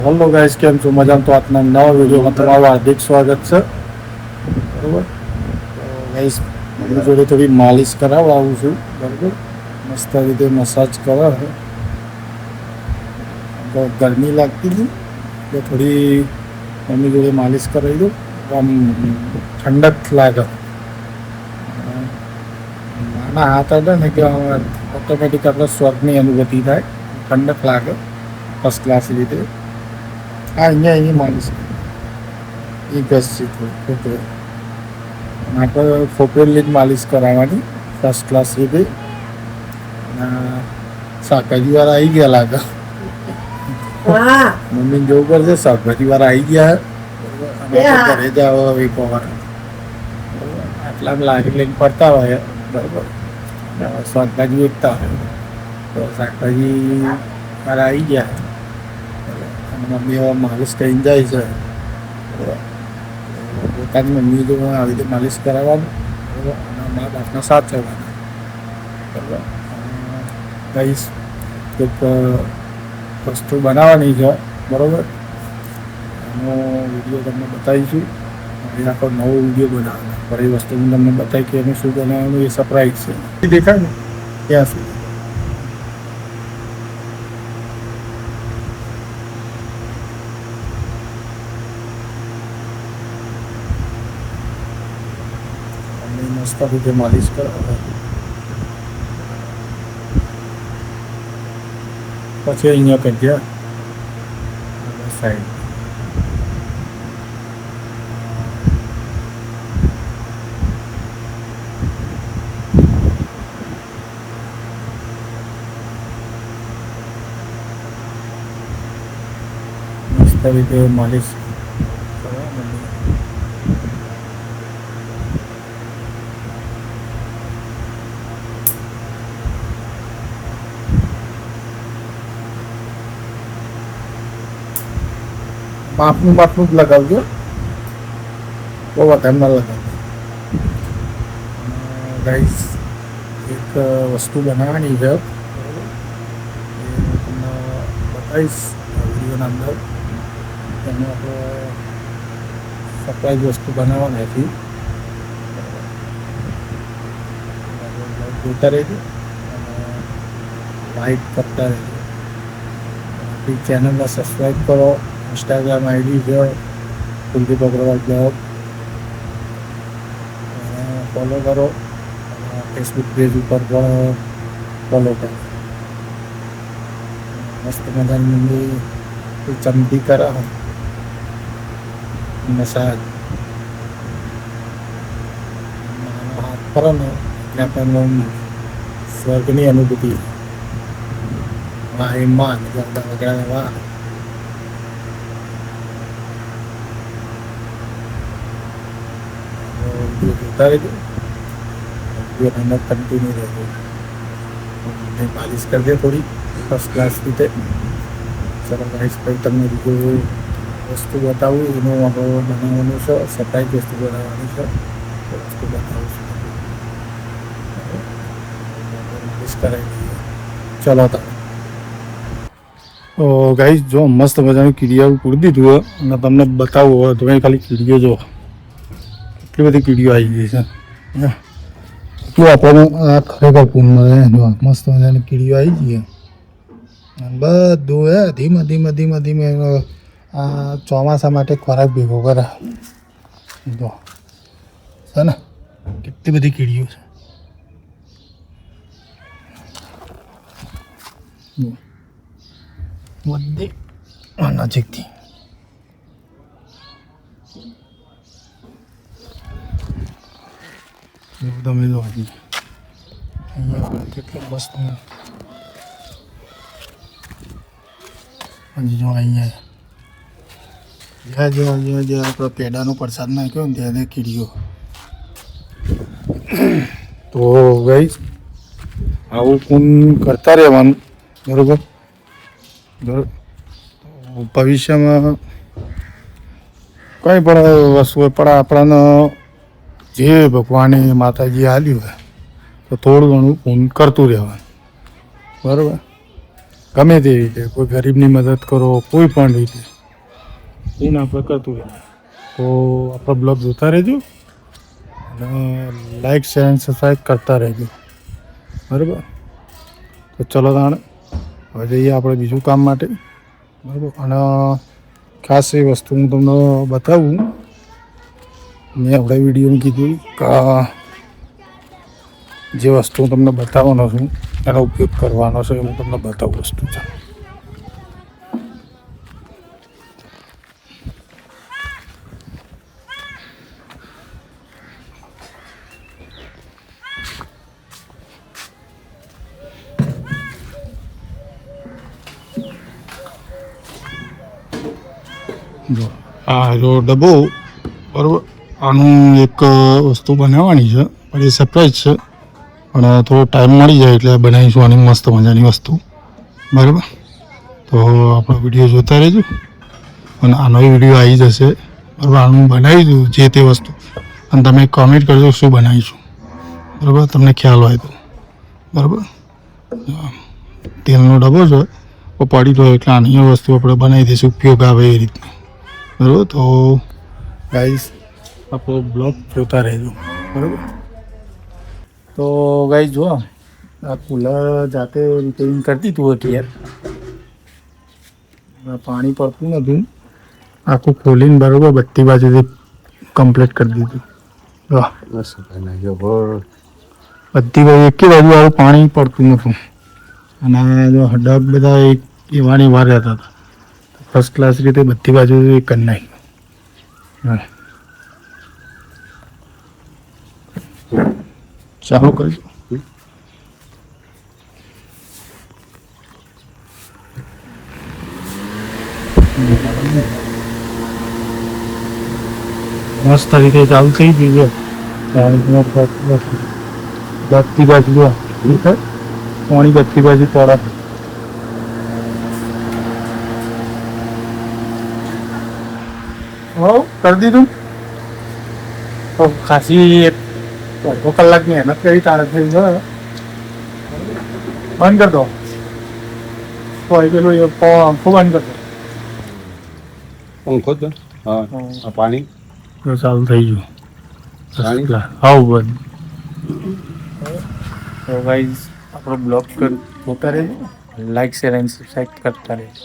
Hello guys, કેમ છો? મજામાં? તો આજના નવા વિડીયોમાં તમારું હાર્દિક સ્વાગત છે. બરાબર. ગાઈસ, મારી જોડે થોડી માલિશ કરાવડાવું છું. બરાબર. મસ્ત રીતે મસાજ કરાવે. ગરમી લાગતી હતી એટલે થોડી મમ્મી જોડે માલિશ કરાવી દઉં. આમ ઠંડક લાગે. નાના હાથ હતા ને કે ઓટોમેટિક આપણે સ્વર્ગની અનુભૂતિ થાય, ઠંડક લાગે ફર્સ્ટ ક્લાસ રીતે. હા, અહીંયા માલિશ એ બેસ્ટ છે. થોડું આપણે ખોપરેલી જ માલિશ કરાવવાની ફર્સ્ટ ક્લાસ રીતે. શાકભાજી વાળા આવી ગયા લાગે. મમ્મીને જવું પડશે, શાકભાજી વાળા આવી ગયા. ઘરે જાવ હવે પવાર આટલા લાગી લઈને પડતા હોય. બરાબર. શાકભાજી વેચતા હોય તો શાકભાજી વાળા આવી ગયા. મમ્મી હવે માલિશ કરીને જાય છે. પોતાની મમ્મી જો આવી રીતે માલિશ કરાવવાનું. બરાબર. અને મા બાપના સાથ રહેવાના. બરાબર. કહીશ એક વસ્તુ બનાવવાની છે. બરાબર. એનો વિડીયો તમને બતાવીશું. એ આખો નવો વિડીયો બનાવવાનો. પણ એ વસ્તુ હું તમને બતાવી કે એનું શું બનાવવાનું એ સરપ્રાઈઝ છે. દેખાય ને ત્યાં સુધી મસ્ત રીતે માલિશ કરાવે. પછી અહીંયા કરી સાઈડ મસ્ત રીતે માલિશ માપનું જ લગાવજો. બહુ વધારે ના લગાવજો. ગાઈસ, એક વસ્તુ બનાવવાની છે. તમને બતાવીશ વિડીયોના અંદર. એનું આપણે સરપ્રાઈઝ વસ્તુ બનાવવાની હતી. જોતા રહેજો અને લાઈક કરતા રહેજો. આપણી ચેનલને સબસ્ક્રાઈબ કરો. ઇન્સ્ટાગ્રામ આઈડી છે કુલદીપ અગ્રવાલ બ્લોગ, ફોલો કરો. ફેસબુક પેજ ઉપર પણ ફોલો કરો. મસ્ત મજાની મમ્મી ચમકી કરે મસાજ. હાથ કરો ને એટલે આપણને સ્વર્ગની અનુભૂતિ. વાહ એ માન વગેરે વાહ. જોતા રહેજો. અંદર કન્ટિન્યુ રહેજો. માલિશ કરી દે થોડી ફર્સ્ટ ક્લાસ રીતે. ચલો ગાઈસ, પછી તમને બીજું વસ્તુ બતાવું. એનું આપણે બનાવવાનું છે. સરપ્રાઈઝ વસ્તુ બનાવવાની છે. વસ્તુ બતાવું છું. માલિશ કરાવી દઈએ. ચલો તો ગાઈસ, જો મસ્ત મજાની કીડીઓ પૂરી દીધું અને તમને બતાવું હોય તો ખાલી કીડીઓ જો એટલી બધી કીડીઓ આવી ગઈ છે. એટલું આપણને આ ખરેખર પૂન મળે. જો મસ્ત મજાની કીડીઓ આવી ગઈ. બધું ધીમે ધીમે આ ચોમાસા માટે ખોરાક ભેગો કરે. જો છે ને કેટલી બધી કીડીઓ છે. બધી નજીકથી તમે જો હજી અહીંયા કેટલું મસ્ત. હજી જો અહીંયા જ્યાં આપણે પેડાનો પ્રસાદ નાખ્યો ને ત્યાં કીડીઓ. તો ગાઈસ, આવું પૂન કરતા રહેવાનું. બરાબર. ભવિષ્યમાં કંઈ પણ વસ્તુ પણ આપણને જે ભગવાને માતાજી આપ્યું હોય તો થોડું ઘણું પૂન કરતું રહેવાનું. બરાબર. ગમે તે રીતે કોઈ ગરીબની મદદ કરો, કોઈ પણ રીતે. એને આપણે કરતું રહેવું. તો આપણો બ્લોગ જોતા રહેજો અને લાઈક શેર અને સબસ્ક્રાઈબ કરતા રહેજો. બરાબર, તો ચલો તાણે હવે જઈએ આપણે બીજું કામ માટે. બરાબર, અને ખાસ એ વસ્તુ હું તમને બતાવું. મેં આપણે વિડીયોમાં કીધું કે જે વસ્તુ હું તમને બતાવવાનો છું એનો ઉપયોગ કરવાનો છે, હું તમને બતાવું વસ્તુ છે. જો આ જો ડબ્બો, બરાબર, આનું એક વસ્તુ બનાવવાની છે, પણ એ સરપ્રાઈઝ છે. પણ થોડો ટાઈમ મળી જાય એટલે બનાવીશું આની મસ્ત મજાની વસ્તુ. બરાબર, તો આપણો વિડીયો જોતા રહેજો અને આનો વિડીયો આવી જશે. બરાબર, આનું બનાવીશું જે તે વસ્તુ, અને તમે કોમેન્ટ કરજો શું બનાવીશું. બરાબર, તમને ખ્યાલ હોય તો. બરાબર, તેલનો ડબ્બો છે, પડી તો એટલે આની વસ્તુ આપણે બનાવી દઈશું, ઉપયોગ આવે એ રીતનું. બરાબર, તો ગાઈઝ આપણો બ્લોગ જોતા રહેજો. બરાબર, તો ગાઈઝ જો આ કુલર જાતે રિપેરિંગ કરતી હતું અત્યારે, પાણી પડતું નહોતું, આખું ખોલીને બરાબર બધી બાજુથી કમ્પ્લીટ કરી દીધું. બધી બાજુ એક બાજુ વાળું પાણી પડતું નહોતું, અને જો ડગ બધા એવાની વાર રહેતા હતા. ફર્સ્ટ ક્લાસ રીતે બધી બાજુ કરી નાખ્યું. ચાલુ કરજો. મસ્ત રીતે ચાલુ થઈ ગયું છે. બધી બાજુ પાણી બધી બાજુ તળા. હો કરી દીધું. તો ખાસી અડધો કલાક મહેનત કરી તારે થઈ ગયો. બંધ કરી દો. તો પેલું પંખો બંધ કરી દો. પંખો જ હા, પાણી ચાલુ થઈ ગયું. હા બંધ. તો ગાઈઝ આપણો બ્લોગ જોતા રહેજો, લાઈક શેર અને સબસ્ક્રાઈબ કરતા રહેજો.